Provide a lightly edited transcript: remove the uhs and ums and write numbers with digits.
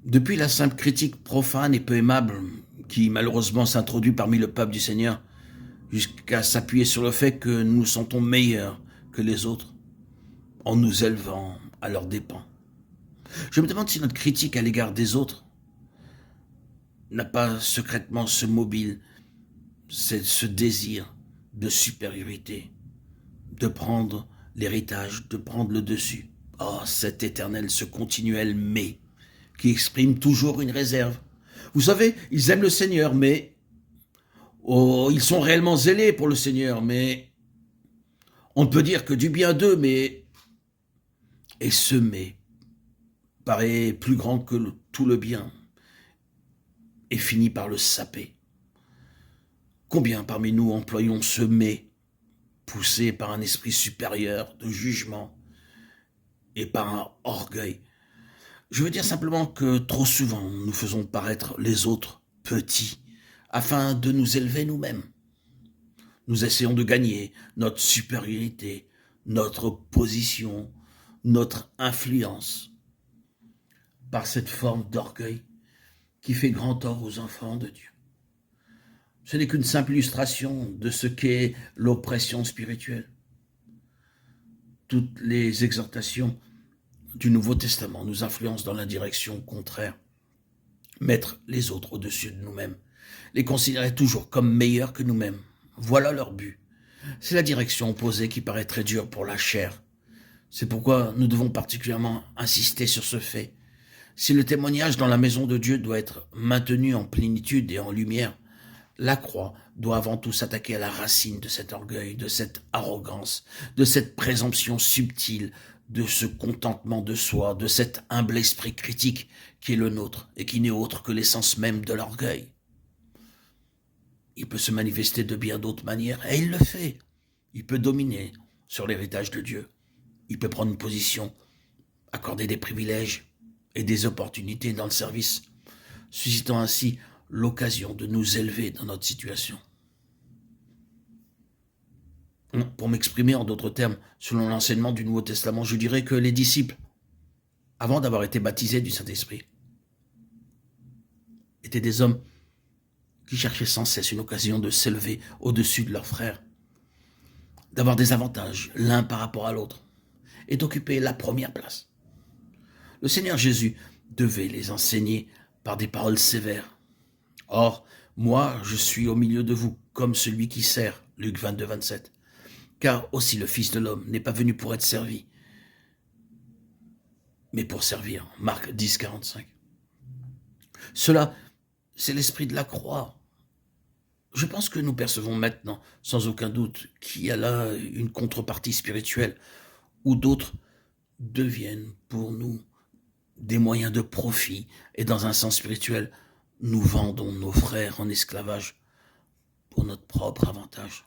Depuis la simple critique profane et peu aimable qui malheureusement s'introduit parmi le peuple du Seigneur, jusqu'à s'appuyer sur le fait que nous nous sentons meilleurs que les autres en nous élevant à leurs dépens. Je me demande si notre critique à l'égard des autres n'a pas secrètement ce mobile, ce désir de supériorité, de prendre l'héritage, de prendre le dessus. Oh, cet éternel, ce continuel mais qui exprime toujours une réserve. Vous savez, ils aiment le Seigneur, mais oh, ils sont réellement zélés pour le Seigneur, mais on ne peut dire que du bien d'eux, mais et ce mais paraît plus grand que tout le bien et finit par le saper. Combien parmi nous employons ce mais poussé par un esprit supérieur de jugement et par un orgueil? Je veux dire simplement que trop souvent nous faisons paraître les autres petits afin de nous élever nous-mêmes. Nous essayons de gagner notre supériorité, notre position, notre influence par cette forme d'orgueil qui fait grand tort aux enfants de Dieu. Ce n'est qu'une simple illustration de ce qu'est l'oppression spirituelle. Toutes les exhortations du Nouveau Testament nous influencent dans la direction contraire. Mettre les autres au-dessus de nous-mêmes, les considérer toujours comme meilleurs que nous-mêmes. Voilà leur but. C'est la direction opposée qui paraît très dure pour la chair. C'est pourquoi nous devons particulièrement insister sur ce fait. Si le témoignage dans la maison de Dieu doit être maintenu en plénitude et en lumière, la croix doit avant tout s'attaquer à la racine de cet orgueil, de cette arrogance, de cette présomption subtile, de ce contentement de soi, de cet humble esprit critique qui est le nôtre et qui n'est autre que l'essence même de l'orgueil. Il peut se manifester de bien d'autres manières, et il le fait. Il peut dominer sur l'héritage de Dieu. Il peut prendre une position, accorder des privilèges et des opportunités dans le service, suscitant ainsi l'occasion de nous élever dans notre situation. Pour m'exprimer en d'autres termes, selon l'enseignement du Nouveau Testament, je dirais que les disciples, avant d'avoir été baptisés du Saint-Esprit, étaient des hommes qui cherchaient sans cesse une occasion de s'élever au-dessus de leurs frères, d'avoir des avantages l'un par rapport à l'autre, et d'occuper la première place. Le Seigneur Jésus devait les enseigner par des paroles sévères. Or, moi, je suis au milieu de vous, comme celui qui sert, Luc 22, 27. Car aussi le Fils de l'homme n'est pas venu pour être servi, mais pour servir. Marc 10, 45. Cela, c'est l'esprit de la croix. Je pense que nous percevons maintenant, sans aucun doute, qu'il y a là une contrepartie spirituelle, où d'autres deviennent pour nous des moyens de profit, et dans un sens spirituel, nous vendons nos frères en esclavage pour notre propre avantage.